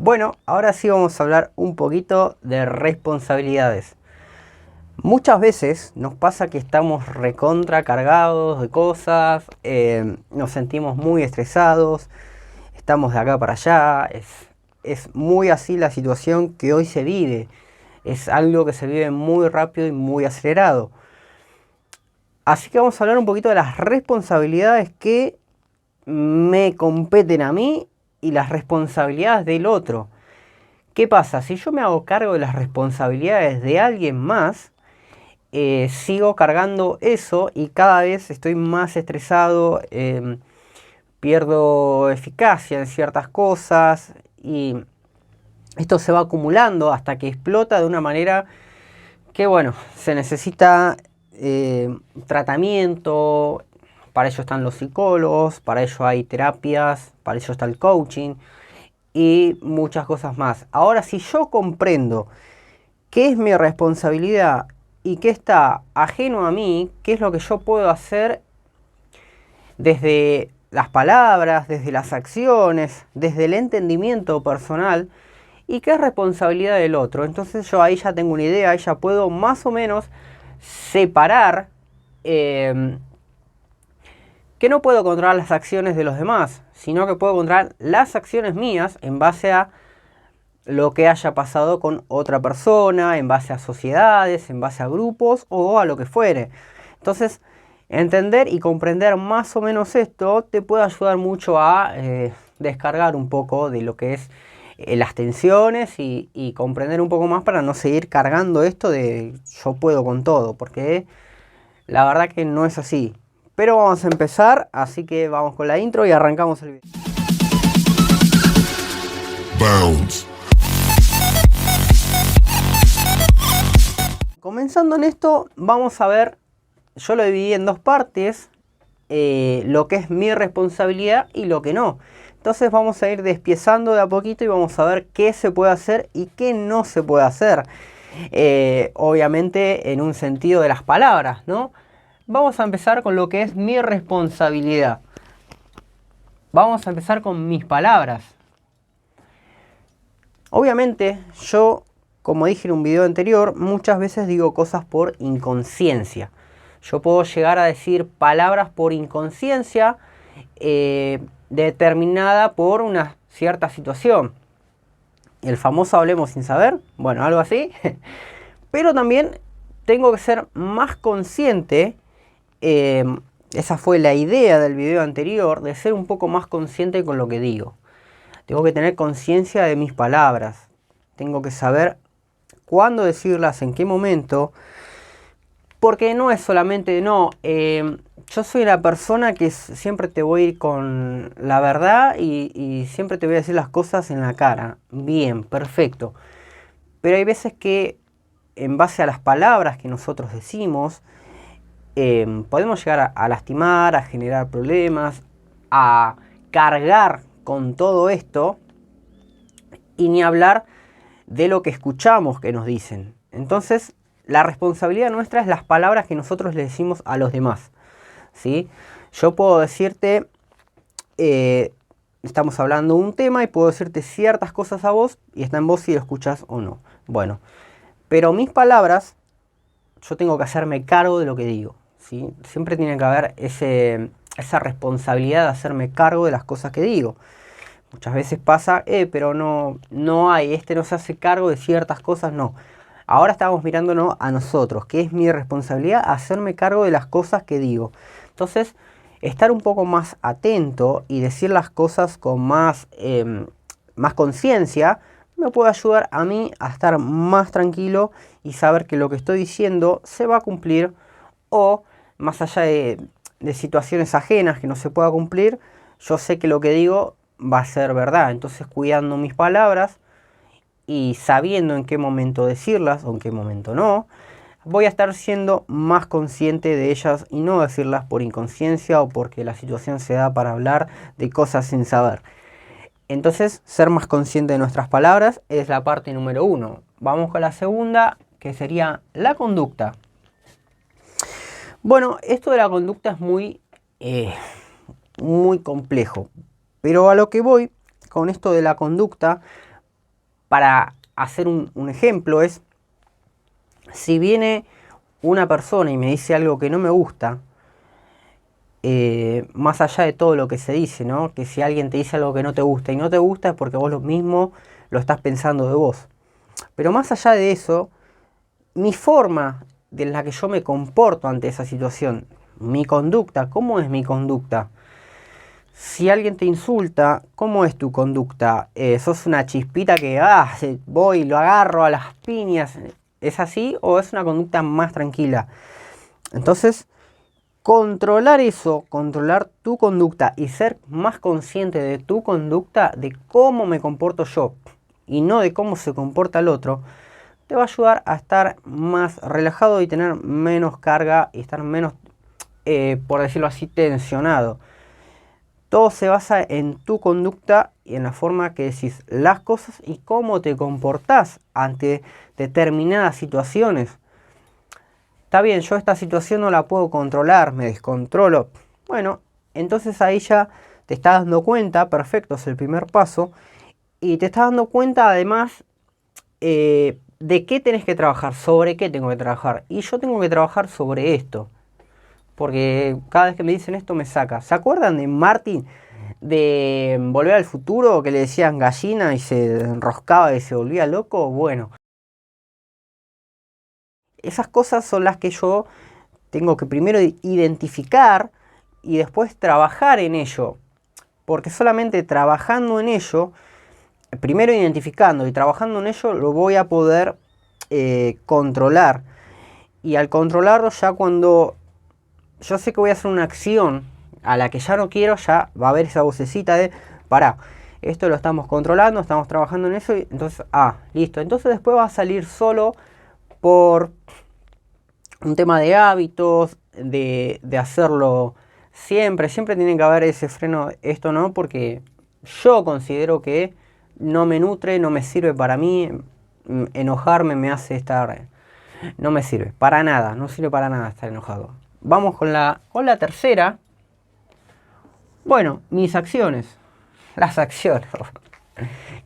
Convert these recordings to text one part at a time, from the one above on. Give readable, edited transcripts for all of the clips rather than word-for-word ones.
Bueno, ahora sí vamos a hablar un poquito de responsabilidades. Muchas veces nos pasa que estamos recontra cargados de cosas, nos sentimos muy estresados, estamos de acá para allá, es muy así la situación que hoy se vive. Es algo que se vive muy rápido y muy acelerado. Así que vamos a hablar un poquito de las responsabilidades que me competen a mí y las responsabilidades del otro. ¿Qué pasa? Si yo me hago cargo de las responsabilidades de alguien más, sigo cargando eso y cada vez estoy más estresado, pierdo eficacia en ciertas cosas y esto se va acumulando hasta que explota de una manera que, bueno, se necesita tratamiento. Para ello están los psicólogos, para ello hay terapias, para ello está el coaching y muchas cosas más. Ahora, si yo comprendo qué es mi responsabilidad y qué está ajeno a mí, qué es lo que yo puedo hacer desde las palabras, desde las acciones, desde el entendimiento personal y qué es responsabilidad del otro. Entonces yo ahí ya tengo una idea, ahí ya puedo más o menos separar que no puedo controlar las acciones de los demás, sino que puedo controlar las acciones mías en base a lo que haya pasado con otra persona, en base a sociedades, en base a grupos o a lo que fuere. Entonces, entender y comprender más o menos esto te puede ayudar mucho a descargar un poco de lo que es las tensiones y comprender un poco más para no seguir cargando esto de yo puedo con todo, porque la verdad que no es así. Pero vamos a empezar, así que vamos con la intro y arrancamos el video. Bounce. Comenzando en esto, vamos a ver, yo lo dividí en dos partes, lo que es mi responsabilidad y lo que no. Entonces vamos a ir despiezando de a poquito y vamos a ver qué se puede hacer y qué no se puede hacer. Obviamente en un sentido de las palabras, ¿no? Vamos a empezar con lo que es mi responsabilidad. Vamos a empezar con mis palabras. Obviamente yo, como dije en un video anterior, muchas veces digo cosas por inconsciencia. Yo puedo llegar a decir palabras por inconsciencia determinada por una cierta situación. El famoso hablemos sin saber, bueno, algo así. Pero también tengo que ser más consciente, esa fue la idea del video anterior, de ser un poco más consciente con lo que digo. Tengo que tener conciencia de mis palabras. Tengo que saber cuándo decirlas, en qué momento. Porque no es solamente, no, yo soy la persona que siempre te voy a ir con la verdad y siempre te voy a decir las cosas en la cara. Bien, perfecto. Pero hay veces que en base a las palabras que nosotros decimos, podemos llegar a lastimar, a generar problemas, a cargar con todo esto y ni hablar de lo que escuchamos que nos dicen. Entonces, la responsabilidad nuestra es las palabras que nosotros le decimos a los demás, ¿sí? Yo puedo decirte, estamos hablando de un tema y puedo decirte ciertas cosas a vos y está en vos si lo escuchas o no. Bueno, pero mis palabras, yo tengo que hacerme cargo de lo que digo, ¿sí? Siempre tiene que haber esa responsabilidad de hacerme cargo de las cosas que digo. Muchas veces pasa, pero no hay, no se hace cargo de ciertas cosas, no. Ahora estamos mirándonos a nosotros, que es mi responsabilidad hacerme cargo de las cosas que digo. Entonces, estar un poco más atento y decir las cosas con más conciencia me puede ayudar a mí a estar más tranquilo y saber que lo que estoy diciendo se va a cumplir o más allá de situaciones ajenas que no se pueda cumplir, yo sé que lo que digo va a ser verdad. Entonces, cuidando mis palabras y sabiendo en qué momento decirlas o en qué momento no, voy a estar siendo más consciente de ellas y no decirlas por inconsciencia o porque la situación se da para hablar de cosas sin saber. Entonces, ser más consciente de nuestras palabras es la parte número 1. Vamos con la segunda, que sería la conducta. Bueno, esto de la conducta es muy complejo. Pero a lo que voy con esto de la conducta, para hacer un ejemplo es, si viene una persona y me dice algo que no me gusta, más allá de todo lo que se dice, ¿no? Que si alguien te dice algo que no te gusta y no te gusta es porque vos lo mismo lo estás pensando de vos. Pero más allá de eso, mi forma de la que yo me comporto ante esa situación, mi conducta, ¿cómo es mi conducta? Si alguien te insulta, ¿cómo es tu conducta? ¿Sos una chispita que voy y lo agarro a las piñas? ¿Es así o es una conducta más tranquila? Entonces, controlar eso, controlar tu conducta y ser más consciente de tu conducta, de cómo me comporto yo y no de cómo se comporta el otro, te va a ayudar a estar más relajado y tener menos carga y estar menos, por decirlo así, tensionado. Todo se basa en tu conducta y en la forma que decís las cosas y cómo te comportás ante determinadas situaciones. Está bien, yo esta situación no la puedo controlar, me descontrolo. Bueno, entonces ahí ya te estás dando cuenta, perfecto, es el primer paso. Y te estás dando cuenta además de qué tenés que trabajar, sobre qué tengo que trabajar. Y yo tengo que trabajar sobre esto. Porque cada vez que me dicen esto me saca. ¿Se acuerdan de Martin de Volver al Futuro? Que le decían gallina y se enroscaba y se volvía loco. Bueno, esas cosas son las que yo tengo que primero identificar y después trabajar en ello. Porque solamente trabajando en ello, primero identificando y trabajando en ello, lo voy a poder controlar. Y al controlarlo, ya cuando yo sé que voy a hacer una acción a la que ya no quiero, ya va a haber esa vocecita de, pará, esto lo estamos controlando, estamos trabajando en eso, y entonces, listo. Entonces después va a salir solo por un tema de hábitos, de hacerlo siempre. Siempre tiene que haber ese freno, esto no, porque yo considero que no me nutre, no me sirve para mí. Enojarme me hace estar... No me sirve, para nada, no sirve para nada estar enojado. Vamos con la tercera. Bueno, mis acciones. Las acciones.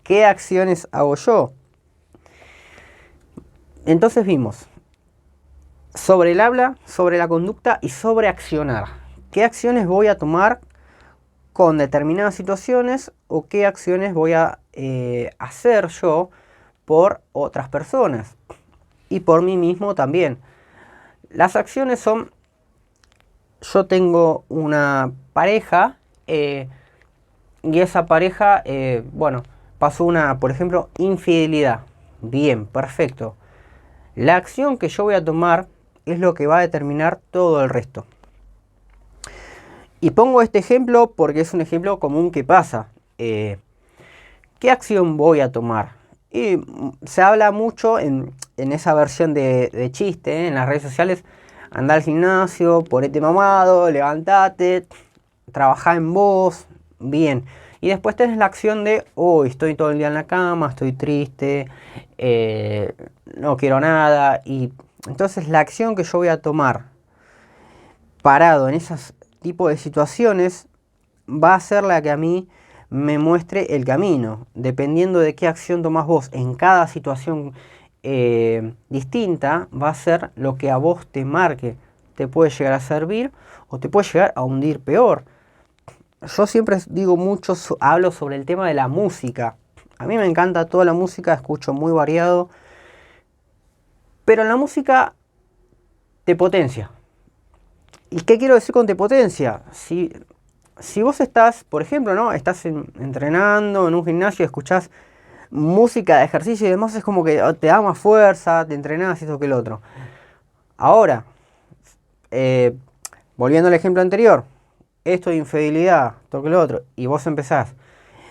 ¿Qué acciones hago yo? Entonces vimos sobre el habla, sobre la conducta y sobre accionar. ¿Qué acciones voy a tomar con determinadas situaciones o qué acciones voy a hacer yo por otras personas y por mí mismo también? Las acciones son, yo tengo una pareja y esa pareja, bueno, pasó una, por ejemplo, infidelidad. Bien, perfecto. La acción que yo voy a tomar es lo que va a determinar todo el resto. Y pongo este ejemplo porque es un ejemplo común que pasa. ¿Qué acción voy a tomar? Y se habla mucho en esa versión de chiste, en las redes sociales. Anda al gimnasio, ponete mamado, levantate, trabajá en vos, bien. Y después tenés la acción de, estoy todo el día en la cama, estoy triste, no quiero nada. Y entonces la acción que yo voy a tomar parado en esos tipos de situaciones va a ser la que a mí me muestre el camino. Dependiendo de qué acción tomás vos en cada situación distinta, va a ser lo que a vos te marque. Te puede llegar a servir o te puede llegar a hundir peor. Yo siempre digo mucho, hablo sobre el tema de la música. A mí me encanta toda la música, escucho muy variado. Pero la música te potencia. ¿Y qué quiero decir con te potencia? Si vos estás, por ejemplo, ¿no? Estás entrenando en un gimnasio y escuchás música de ejercicio y demás, es como que te da más fuerza, te entrenás y esto que el otro. Ahora, volviendo al ejemplo anterior, esto de infidelidad, esto que lo otro, y vos empezás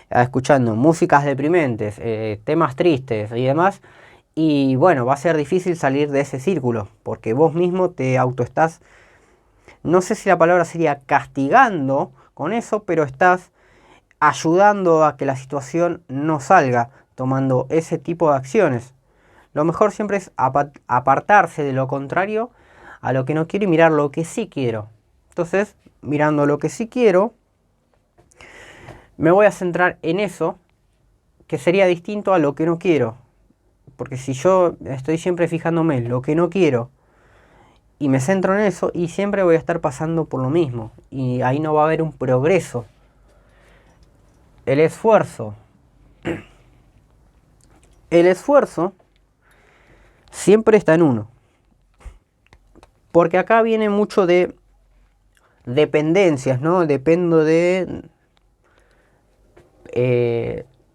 escuchando músicas deprimentes, temas tristes y demás, y bueno, va a ser difícil salir de ese círculo, porque vos mismo te autoestás, no sé si la palabra sería castigando con eso, pero estás ayudando a que la situación no salga, tomando ese tipo de acciones. Lo mejor siempre es apartarse de lo contrario a lo que no quiero y mirar lo que sí quiero. Entonces, mirando lo que sí quiero, me voy a centrar en eso que sería distinto a lo que no quiero. Porque si yo estoy siempre fijándome en lo que no quiero y me centro en eso, y siempre voy a estar pasando por lo mismo. Y ahí no va a haber un progreso. El esfuerzo. El esfuerzo siempre está en uno. Porque acá viene mucho de dependencias, ¿no? Dependo de,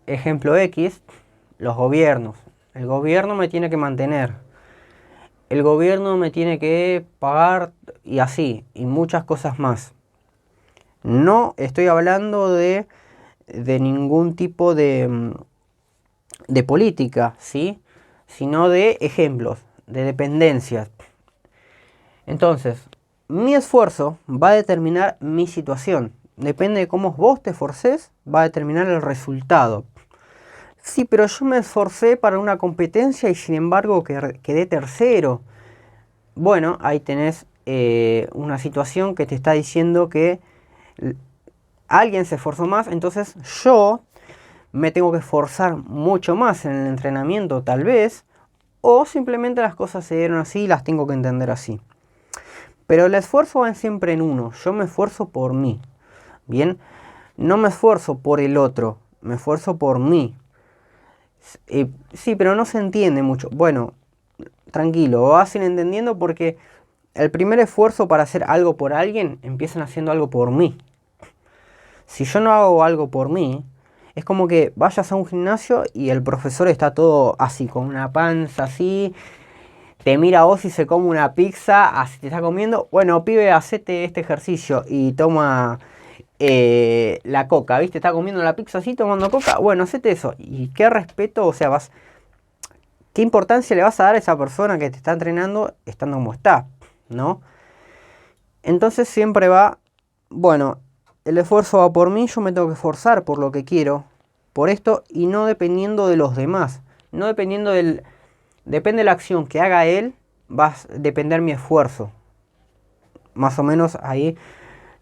ejemplo X, los gobiernos. El gobierno me tiene que mantener. El gobierno me tiene que pagar y así, y muchas cosas más. No estoy hablando de ningún tipo de política, ¿sí? Sino de ejemplos, de dependencias. Entonces, mi esfuerzo va a determinar mi situación. Depende de cómo vos te esforces, va a determinar el resultado. Sí, pero yo me esforcé para una competencia y sin embargo quedé tercero. Bueno, ahí tenés una situación que te está diciendo que alguien se esforzó más, entonces yo me tengo que esforzar mucho más en el entrenamiento tal vez, o simplemente las cosas se dieron así y las tengo que entender así. Pero el esfuerzo va siempre en uno, yo me esfuerzo por mí, ¿bien? No me esfuerzo por el otro, me esfuerzo por mí. Sí, pero no se entiende mucho. Bueno, tranquilo, vas a ir entendiendo porque el primer esfuerzo para hacer algo por alguien empiezan haciendo algo por mí. Si yo no hago algo por mí, es como que vayas a un gimnasio y el profesor está todo así, con una panza así, te mira a vos y se come una pizza, así te está comiendo. Bueno, pibe, hacete este ejercicio y toma la coca, ¿viste? Está comiendo la pizza así, tomando coca. Bueno, hacete eso. Y qué respeto, o sea, qué importancia le vas a dar a esa persona que te está entrenando estando como está, ¿no? Entonces siempre va, bueno, el esfuerzo va por mí, yo me tengo que esforzar por lo que quiero, por esto, y no dependiendo de los demás, no dependiendo depende de la acción que haga él, va a depender mi esfuerzo. Más o menos ahí,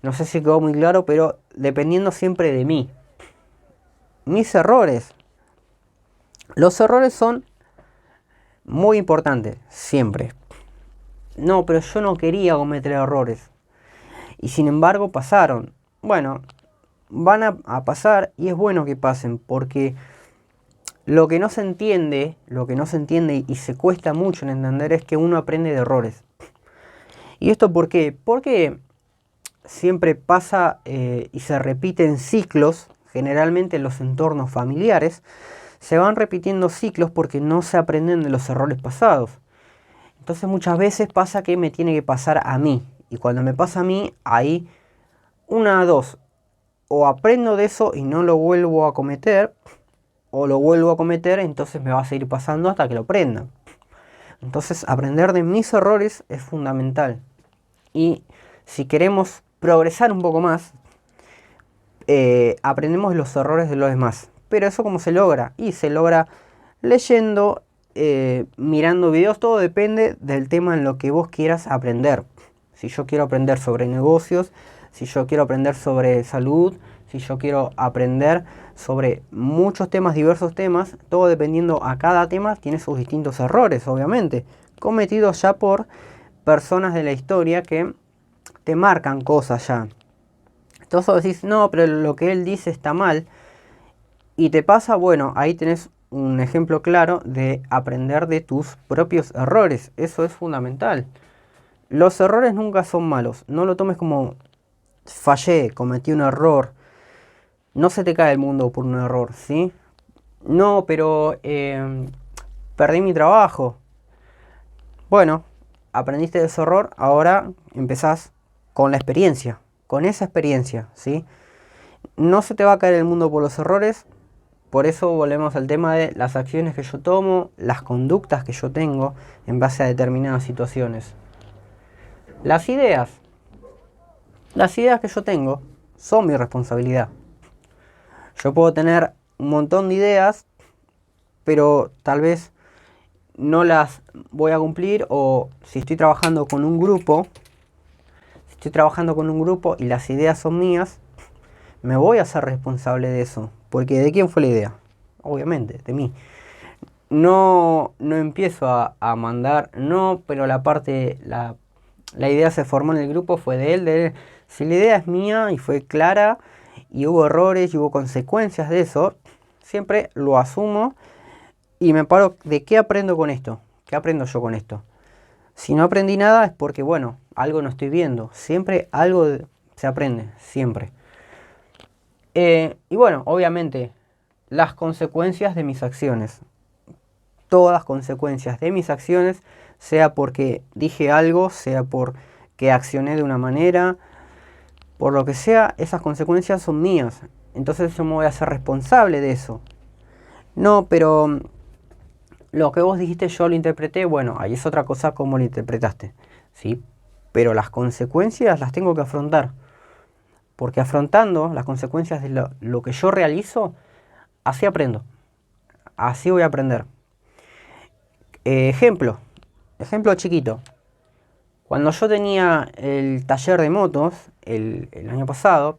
no sé si quedó muy claro, pero dependiendo siempre de mí. Mis errores. Los errores son muy importantes, siempre. No, pero yo no quería cometer errores. Y sin embargo pasaron. Bueno, van a pasar y es bueno que pasen porque lo que no se entiende y se cuesta mucho en entender es que uno aprende de errores. ¿Y esto por qué? Porque siempre pasa y se repiten ciclos, generalmente en los entornos familiares, se van repitiendo ciclos porque no se aprenden de los errores pasados. Entonces muchas veces pasa que me tiene que pasar a mí. Y cuando me pasa a mí, ahí una de dos. O aprendo de eso y no lo vuelvo a cometer, o lo vuelvo a cometer, entonces me va a seguir pasando hasta que lo aprenda. Entonces aprender de mis errores es fundamental. Y si queremos progresar un poco más, aprendemos los errores de los demás. Pero eso cómo se logra, y se logra leyendo, mirando videos, todo depende del tema en lo que vos quieras aprender. Si yo quiero aprender sobre negocios, si yo quiero aprender sobre salud, si yo quiero aprender sobre muchos temas, diversos temas, todo dependiendo a cada tema tiene sus distintos errores, obviamente, cometidos ya por personas de la historia que te marcan cosas ya. Entonces vos decís, no, pero lo que él dice está mal. Y te pasa, bueno, ahí tenés un ejemplo claro de aprender de tus propios errores. Eso es fundamental. Los errores nunca son malos. No lo tomes como fallé, cometí un error. No se te cae el mundo por un error, ¿sí? No, pero perdí mi trabajo. Bueno, aprendiste de ese error, ahora empezás con la experiencia, con esa experiencia, ¿sí? No se te va a caer el mundo por los errores, por eso volvemos al tema de las acciones que yo tomo, las conductas que yo tengo en base a determinadas situaciones. Las ideas que yo tengo son mi responsabilidad. Yo puedo tener un montón de ideas, pero tal vez no las voy a cumplir, o si estoy trabajando con un grupo, y las ideas son mías, me voy a hacer responsable de eso. Porque ¿de quién fue la idea? obviamente, de mí. No empiezo a mandar, no, pero la idea se formó en el grupo, fue de él. Si la idea es mía y fue clara y hubo errores y hubo consecuencias de eso, siempre lo asumo y me paro de qué aprendo con esto, qué aprendo yo con esto. Si no aprendí nada es porque, bueno, algo no estoy viendo. Siempre algo se aprende, siempre. Y bueno, obviamente, las consecuencias de mis acciones. Todas las consecuencias de mis acciones, sea porque dije algo, sea porque accioné de una manera, por lo que sea, esas consecuencias son mías. Entonces yo me voy a hacer responsable de eso. No, pero lo que vos dijiste yo lo interpreté, bueno, ahí es otra cosa como lo interpretaste, ¿sí? Pero las consecuencias las tengo que afrontar. Porque afrontando las consecuencias de lo que yo realizo, así aprendo. Así voy a aprender. Ejemplo chiquito. Cuando yo tenía el taller de motos el año pasado,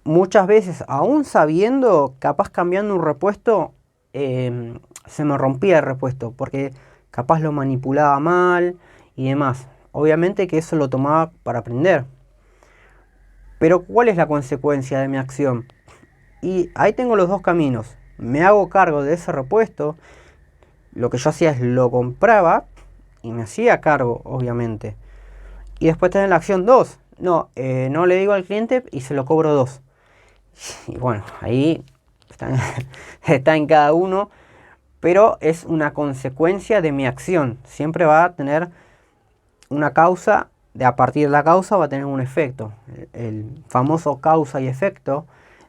muchas veces, aún sabiendo, capaz cambiando un repuesto, se me rompía el repuesto porque capaz lo manipulaba mal y demás. Obviamente que eso lo tomaba para aprender. Pero ¿cuál es la consecuencia de mi acción? Y ahí tengo los dos caminos. Me hago cargo de ese repuesto. Lo que yo hacía es lo compraba y me hacía cargo, obviamente. Y después tener la acción 2. No, no le digo al cliente y se lo cobro 2. Y bueno, ahí está en cada uno. Pero es una consecuencia de mi acción. Siempre va a tener una causa. A partir de la causa va a tener un efecto. El famoso causa y efecto.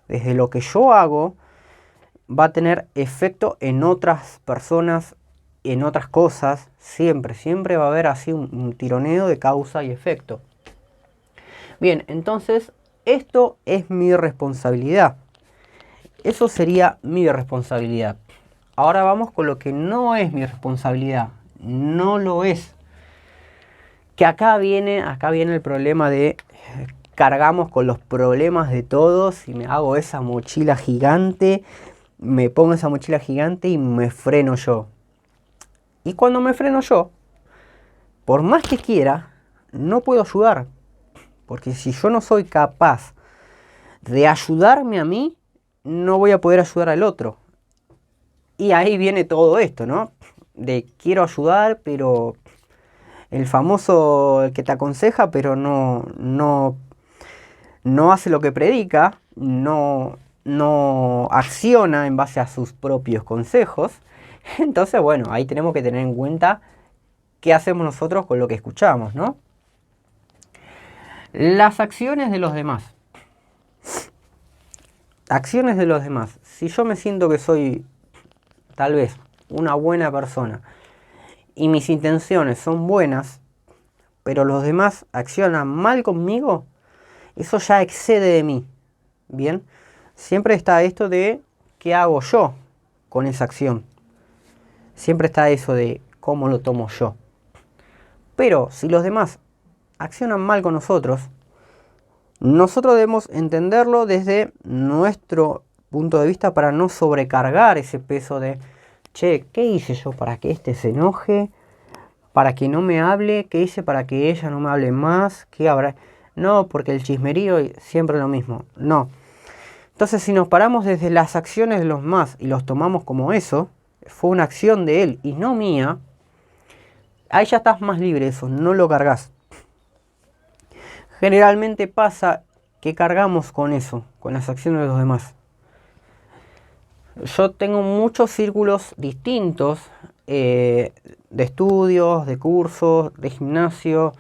Desde lo que yo hago va a tener efecto en otras personas, en otras cosas. Siempre va a haber así un tironeo de causa y efecto. Bien, entonces esto es mi responsabilidad. Eso sería mi responsabilidad. Ahora vamos con lo que no es mi responsabilidad. No lo es. Que acá viene el problema de cargamos con los problemas de todos y me hago esa mochila gigante, me pongo esa mochila gigante y me freno yo. Y cuando me freno yo, por más que quiera, no puedo ayudar. Porque si yo no soy capaz de ayudarme a mí, no voy a poder ayudar al otro. Y ahí viene todo esto, ¿no? De quiero ayudar, pero el famoso, el que te aconseja, pero no hace lo que predica, no acciona en base a sus propios consejos. Entonces, bueno, ahí tenemos que tener en cuenta qué hacemos nosotros con lo que escuchamos, ¿no? Las acciones de los demás. Acciones de los demás. Si yo me siento que soy, tal vez, una buena persona y mis intenciones son buenas, pero los demás accionan mal conmigo, eso ya excede de mí. Bien, siempre está esto de qué hago yo con esa acción. Siempre está eso de cómo lo tomo yo. Pero si los demás accionan mal con nosotros debemos entenderlo desde nuestro punto de vista para no sobrecargar ese peso de, che, ¿qué hice yo para que este se enoje? ¿Para que no me hable? ¿Qué hice para que ella no me hable más? ¿Qué habrá? No, porque el chismerío siempre lo mismo. No. Entonces, si nos paramos desde las acciones de los más y los tomamos como eso, fue una acción de él y no mía, ahí ya estás más libre de eso, no lo cargas. Generalmente pasa que cargamos con eso, con las acciones de los demás. Yo tengo muchos círculos distintos de estudios, de cursos, de gimnasio,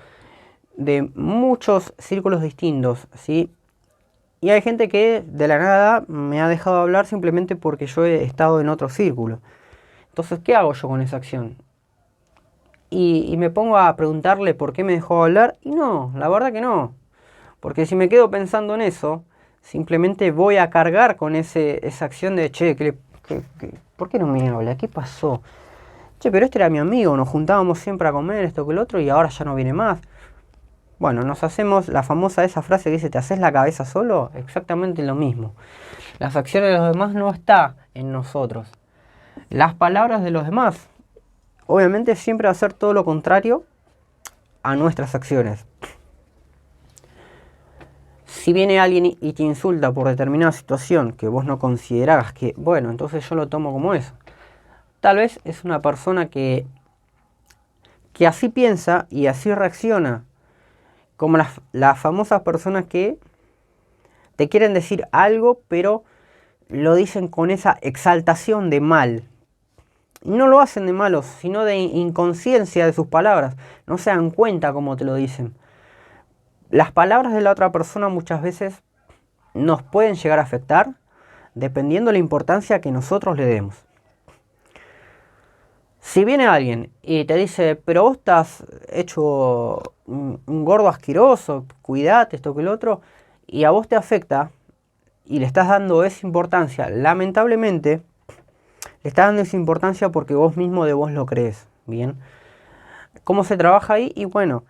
de muchos círculos distintos, ¿sí? Y hay gente que de la nada me ha dejado hablar simplemente porque yo he estado en otro círculo. Entonces, ¿qué hago yo con esa acción? Y me pongo a preguntarle por qué me dejó hablar y no, la verdad que no. Porque si me quedo pensando en eso, simplemente voy a cargar con esa acción de, che, ¿por qué no me habla? ¿Qué pasó? Che, pero este era mi amigo, nos juntábamos siempre a comer esto que el otro y ahora ya no viene más. Bueno, nos hacemos la famosa esa frase que dice, ¿te haces la cabeza solo? Exactamente lo mismo. Las acciones de los demás no está en nosotros. Las palabras de los demás, obviamente siempre va a ser todo lo contrario a nuestras acciones. Si viene alguien y te insulta por determinada situación que vos no considerás que, bueno, entonces yo lo tomo como eso. Tal vez es una persona que así piensa y así reacciona, como las famosas personas que te quieren decir algo, pero lo dicen con esa exaltación de mal. Y no lo hacen de malos, sino de inconsciencia de sus palabras. No se dan cuenta cómo te lo dicen. Las palabras de la otra persona muchas veces nos pueden llegar a afectar dependiendo de la importancia que nosotros le demos. Si viene alguien y te dice, pero vos estás hecho un gordo asqueroso, cuidate, esto que lo otro, y a vos te afecta y le estás dando esa importancia, lamentablemente, le estás dando esa importancia porque vos mismo de vos lo crees, ¿bien? ¿Cómo se trabaja ahí? Y bueno,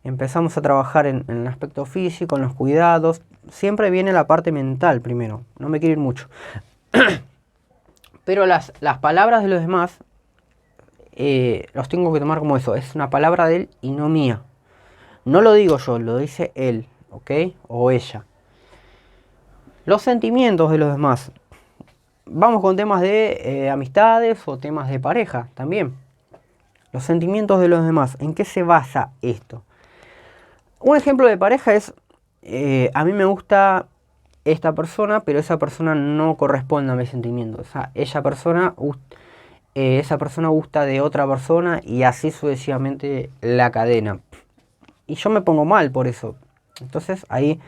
empezamos a trabajar en el aspecto físico, en los cuidados. Siempre viene la parte mental primero, no me quiero ir mucho. Pero las palabras de los demás los tengo que tomar como eso. Es una palabra de él y no mía. No lo digo yo, lo dice él, ¿ok? O ella. Los sentimientos de los demás. Vamos con temas de amistades o temas de pareja también. Los sentimientos de los demás. ¿En qué se basa esto? Un ejemplo de pareja es, a mí me gusta esta persona, pero esa persona no corresponde a mis sentimientos. O sea, esa persona gusta de otra persona y así sucesivamente la cadena. Y yo me pongo mal por eso. Entonces ahí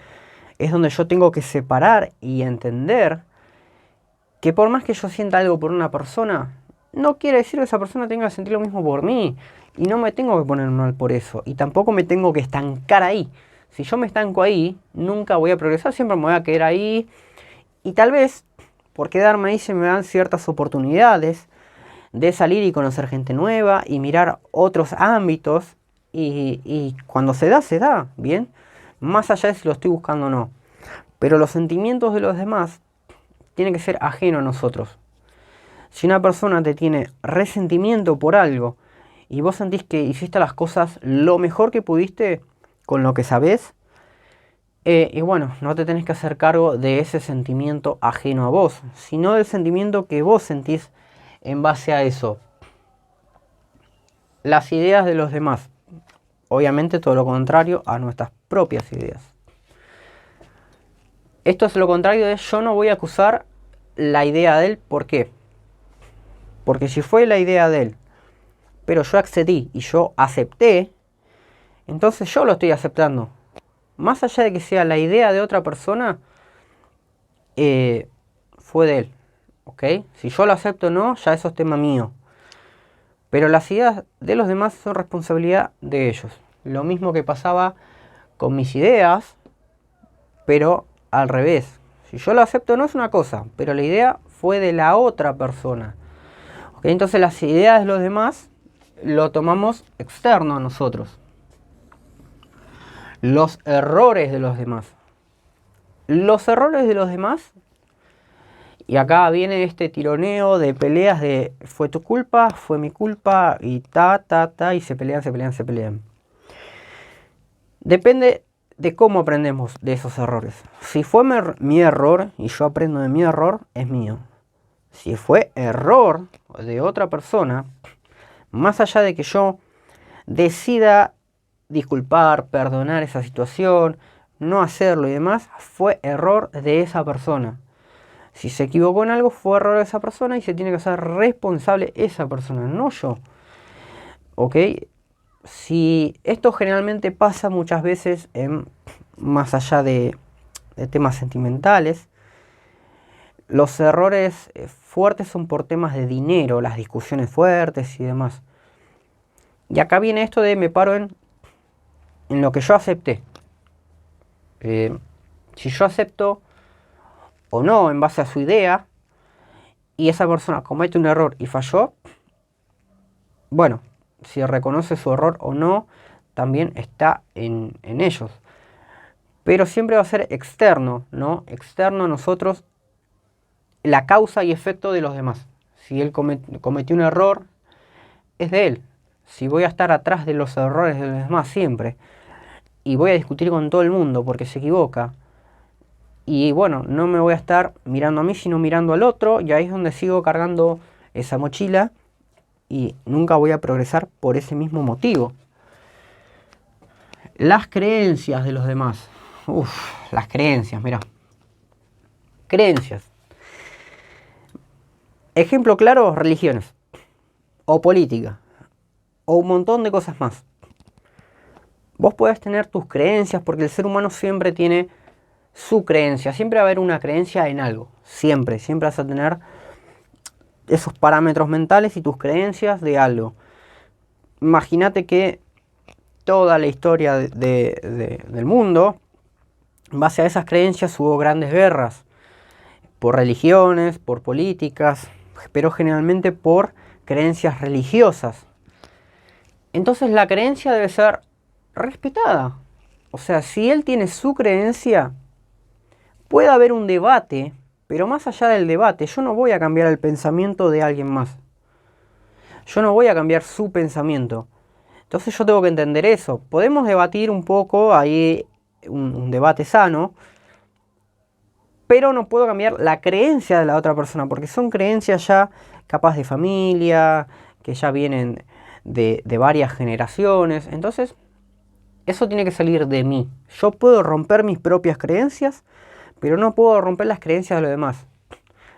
es donde yo tengo que separar y entender que por más que yo sienta algo por una persona, no quiere decir que esa persona tenga que sentir lo mismo por mí. Y no me tengo que poner mal por eso. Y tampoco me tengo que estancar ahí. Si yo me estanco ahí, nunca voy a progresar, siempre me voy a quedar ahí. Y tal vez, por quedarme ahí, se me dan ciertas oportunidades de salir y conocer gente nueva y mirar otros ámbitos. Y cuando se da, ¿bien? Más allá de si lo estoy buscando o no. Pero los sentimientos de los demás tienen que ser ajenos a nosotros. Si una persona te tiene resentimiento por algo y vos sentís que hiciste las cosas lo mejor que pudiste con lo que sabés, y bueno, no te tenés que hacer cargo de ese sentimiento ajeno a vos, sino del sentimiento que vos sentís en base a eso. Las ideas de los demás. Obviamente todo lo contrario a nuestras propias ideas. Esto es lo contrario de yo no voy a acusar la idea de él. ¿Por qué? Porque si fue la idea de él, pero yo accedí y yo acepté, entonces yo lo estoy aceptando. Más allá de que sea la idea de otra persona, fue de él. ¿Ok? Si yo lo acepto o no, ya eso es tema mío. Pero las ideas de los demás son responsabilidad de ellos. Lo mismo que pasaba con mis ideas, pero al revés. Si yo lo acepto o no es una cosa, pero la idea fue de la otra persona. ¿Ok? Entonces las ideas de los demás lo tomamos externo a nosotros. Los errores de los demás. Los errores de los demás. Y acá viene este tironeo de peleas de fue tu culpa, fue mi culpa y y se pelean. Depende de cómo aprendemos de esos errores. Si fue mi error y yo aprendo de mi error, es mío. Si fue error de otra persona, más allá de que yo decida disculpar, perdonar esa situación, no hacerlo y demás, fue error de esa persona. Si se equivocó en algo, fue error de esa persona y se tiene que hacer responsable esa persona, no yo. ¿Ok? Si esto generalmente pasa muchas veces más allá de temas sentimentales, los errores fuertes son por temas de dinero, las discusiones fuertes y demás. Y acá viene esto de me paro en lo que yo acepté. Si yo acepto o no en base a su idea y esa persona comete un error y falló, bueno, si reconoce su error o no, también está en ellos. Pero siempre va a ser externo, ¿no? Externo a nosotros la causa y efecto de los demás. Si él cometió un error, es de él. Si voy a estar atrás de los errores de los demás siempre, y voy a discutir con todo el mundo porque se equivoca, y bueno, no me voy a estar mirando a mí, sino mirando al otro, y ahí es donde sigo cargando esa mochila, y nunca voy a progresar por ese mismo motivo. Las creencias de los demás. Las creencias, mira. Creencias. Ejemplo claro, religiones. O política. O un montón de cosas más. Vos podés tener tus creencias porque el ser humano siempre tiene su creencia. Siempre va a haber una creencia en algo. Siempre vas a tener esos parámetros mentales y tus creencias de algo. Imagínate que toda la historia del mundo, en base a esas creencias hubo grandes guerras. Por religiones, por políticas, pero generalmente por creencias religiosas. Entonces la creencia debe ser respetada. O sea, si él tiene su creencia, puede haber un debate, pero más allá del debate, yo no voy a cambiar el pensamiento de alguien más. Yo no voy a cambiar su pensamiento. Entonces yo tengo que entender eso. Podemos debatir un poco, ahí un debate sano, pero no puedo cambiar la creencia de la otra persona, porque son creencias ya capaz de familia, que ya vienen de varias generaciones. Entonces, eso tiene que salir de mí. Yo puedo romper mis propias creencias, pero no puedo romper las creencias de los demás.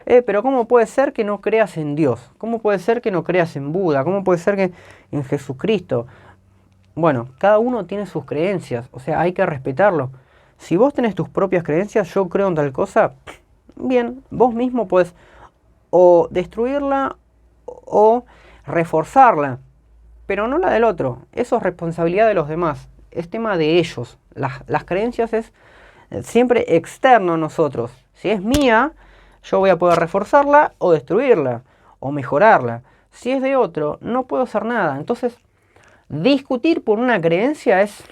Pero ¿cómo puede ser que no creas en Dios? ¿Cómo puede ser que no creas en Buda? ¿Cómo puede ser que en Jesucristo? Bueno, cada uno tiene sus creencias, o sea, hay que respetarlo. Si vos tenés tus propias creencias, yo creo en tal cosa, bien, vos mismo podés o destruirla o reforzarla, pero no la del otro. Eso es responsabilidad de los demás, es tema de ellos. Las creencias es siempre externo a nosotros. Si es mía, yo voy a poder reforzarla o destruirla o mejorarla. Si es de otro, no puedo hacer nada. Entonces, discutir por una creencia es...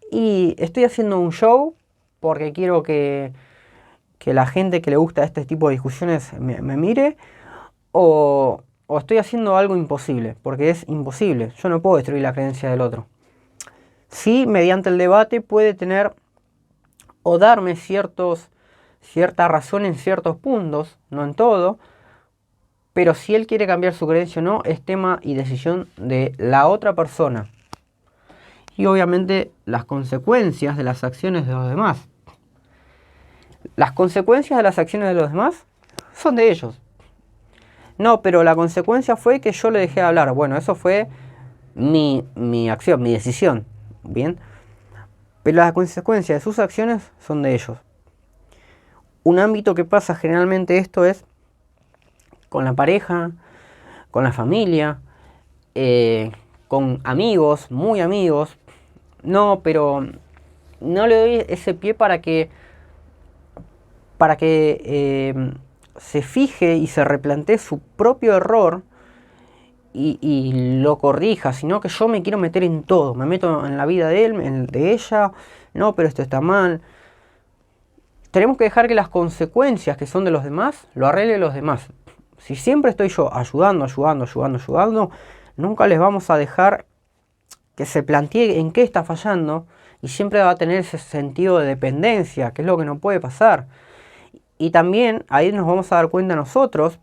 Y estoy haciendo un show porque quiero que la gente que le gusta este tipo de discusiones me mire, o estoy haciendo algo imposible, porque es imposible. Yo no puedo destruir la creencia del otro. Sí, mediante el debate puede tener o darme cierta razón en ciertos puntos, no en todo, pero si él quiere cambiar su creencia o no, es tema y decisión de la otra persona. Y obviamente las consecuencias de las acciones de los demás. Las consecuencias de las acciones de los demás son de ellos. No, pero la consecuencia fue que yo le dejé de hablar. Bueno, eso fue mi acción, mi decisión. Bien. Pero las consecuencias de sus acciones son de ellos. Un ámbito que pasa generalmente esto es con la pareja, con la familia, con amigos, muy amigos. No, pero no le doy ese pie para que se fije y se replantee su propio error y lo corrija, sino que yo me quiero meter en todo, me meto en la vida de él, de ella, no, pero esto está mal. Tenemos que dejar que las consecuencias que son de los demás, lo arreglen los demás. Si siempre estoy yo ayudando, nunca les vamos a dejar que se plantee en qué está fallando, y siempre va a tener ese sentido de dependencia, que es lo que no puede pasar. Y también ahí nos vamos a dar cuenta nosotros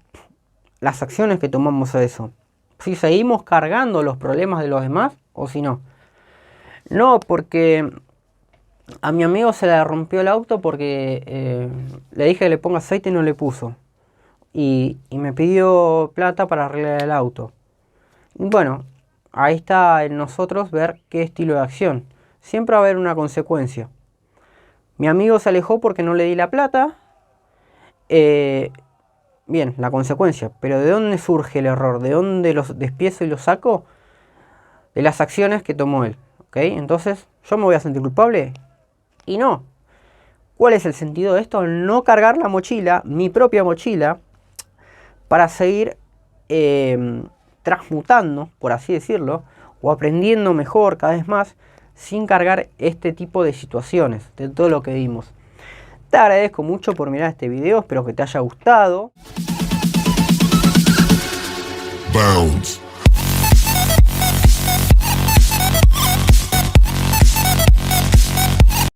las acciones que tomamos a eso. Si seguimos cargando los problemas de los demás o si no. No, porque a mi amigo se le rompió el auto porque le dije que le ponga aceite y no le puso. Y me pidió plata para arreglar el auto. Y bueno, ahí está en nosotros ver qué estilo de acción. Siempre va a haber una consecuencia. Mi amigo se alejó porque no le di la plata. Bien, la consecuencia. Pero ¿de dónde surge el error? ¿De dónde los despiezo y los saco? De las acciones que tomó él. ¿Ok? Entonces, ¿yo me voy a sentir culpable? Y no. ¿Cuál es el sentido de esto? No cargar la mochila, mi propia mochila, para seguir transmutando, por así decirlo, o aprendiendo mejor cada vez más, sin cargar este tipo de situaciones, de todo lo que vimos. Te agradezco mucho por mirar este video, espero que te haya gustado. Bounce.